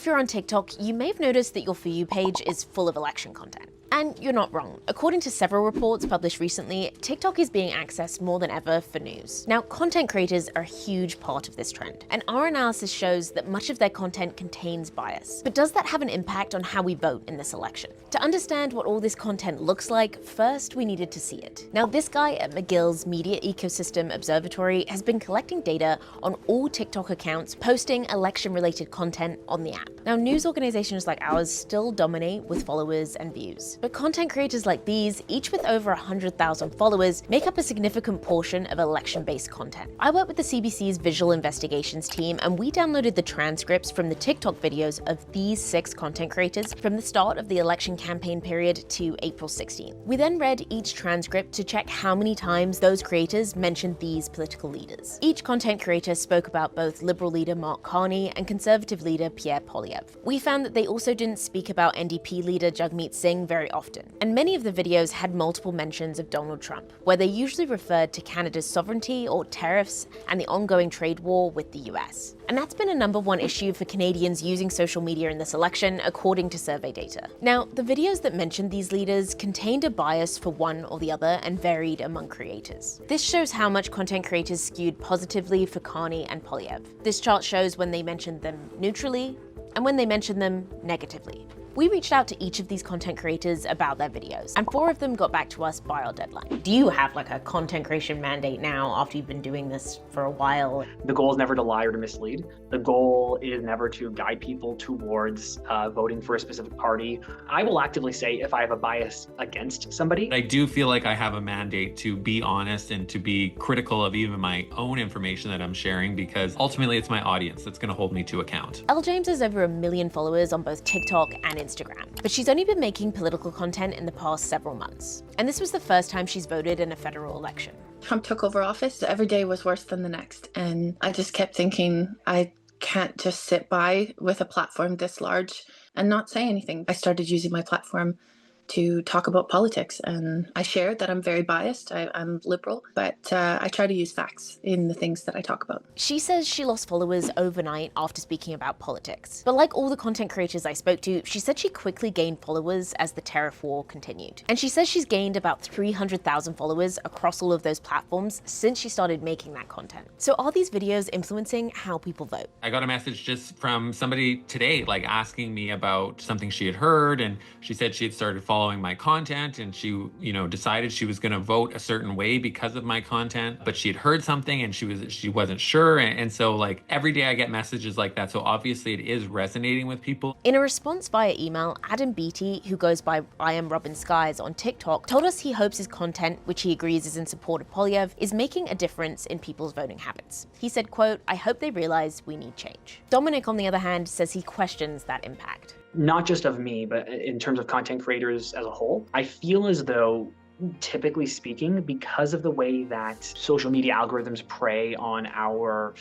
if you're on TikTok, you may have noticed that your For You page is full of election content. And you're not wrong. According to several reports published recently, TikTok is being accessed more than ever for news. Now, content creators are a huge part of this trend, and our analysis shows that much of their content contains bias. But does that have an impact on how we vote in this election? To understand what all this content looks like, first we needed to see it. Now, this guy at McGill's Media Ecosystem Observatory has been collecting data on all TikTok accounts posting election-related content on the app. Now, news organizations like ours still dominate with followers and views. But content creators like these, each with over 100,000 followers, make up a significant portion of election-based content. I work with the CBC's visual investigations team, and we downloaded the transcripts from the TikTok videos of these 6 content creators from the start of the election campaign period to April 16th. We then read each transcript to check how many times those creators mentioned these political leaders. Each content creator spoke about both Liberal leader Mark Carney and Conservative leader Pierre Poilievre. We found that they also didn't speak about NDP leader Jagmeet Singh very often, and many of the videos had multiple mentions of Donald Trump, where they usually referred to Canada's sovereignty or tariffs and the ongoing trade war with the US. And that's been a #1 issue for Canadians using social media in this election, according to survey data. Now, the videos that mentioned these leaders contained a bias for one or the other and varied among creators. This shows how much content creators skewed positively for Carney and Poilievre. This chart shows when they mentioned them neutrally and when they mentioned them negatively. We reached out to each of these content creators about their videos, and 4 of them got back to us by our deadline. Do you have like a content creation mandate now after you've been doing this for a while? The goal is never to lie or to mislead. The goal is never to guide people towards voting for a specific party. I will actively say if I have a bias against somebody. I do feel like I have a mandate to be honest and to be critical of even my own information that I'm sharing, because ultimately it's my audience that's going to hold me to account. Elle James has over 1 million followers on both TikTok and Instagram, but she's only been making political content in the past several months. And this was the first time she's voted in a federal election. Trump took over office, every day was worse than the next. And I just kept thinking, I can't just sit by with a platform this large and not say anything. I started using my platform to talk about politics, and I shared that I'm very biased. I'm liberal, but I try to use facts in the things that I talk about. She says she lost followers overnight after speaking about politics. But like all the content creators I spoke to, she said she quickly gained followers as the tariff war continued. And she says she's gained about 300,000 followers across all of those platforms since she started making that content. So are these videos influencing how people vote? I got a message just from somebody today, like asking me about something she had heard, and she said she had started following my content, and she, decided she was going to vote a certain way because of my content, but she had heard something and she wasn't sure. And so like every day I get messages like that. So obviously it is resonating with people. In a response via email, Adam Beatty, who goes by I Am Robin Skies on TikTok, told us he hopes his content, which he agrees is in support of Poilievre, is making a difference in people's voting habits. He said, quote, "I hope they realize we need change." Dominic, on the other hand, says he questions that impact. Not just of me, but in terms of content creators as a whole, I feel as though, typically speaking, because of the way that social media algorithms prey on our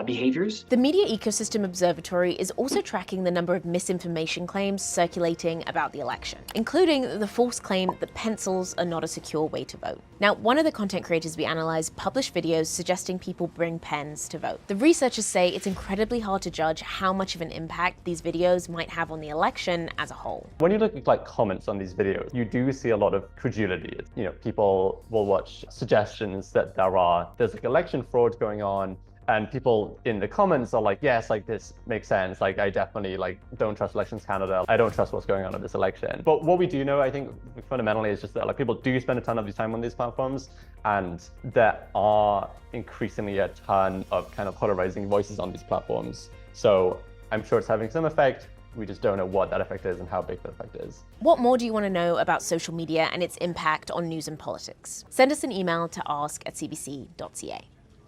behaviors. The Media Ecosystem Observatory is also tracking the number of misinformation claims circulating about the election, including the false claim that pencils are not a secure way to vote. Now, one of the content creators we analyzed published videos suggesting people bring pens to vote. The researchers say it's incredibly hard to judge how much of an impact these videos might have on the election as a whole. When you look at comments on these videos, you do see a lot of credulity. People will watch suggestions that there's election fraud going on, and people in the comments are like, yes, this makes sense. I definitely don't trust Elections Canada. I don't trust what's going on in this election. But what we do know, I think, fundamentally is just that people do spend a ton of time on these platforms, and there are increasingly a ton of kind of polarizing voices on these platforms. So I'm sure it's having some effect. We just don't know what that effect is and how big that effect is. What more do you want to know about social media and its impact on news and politics? Send us an email to ask@cbc.ca.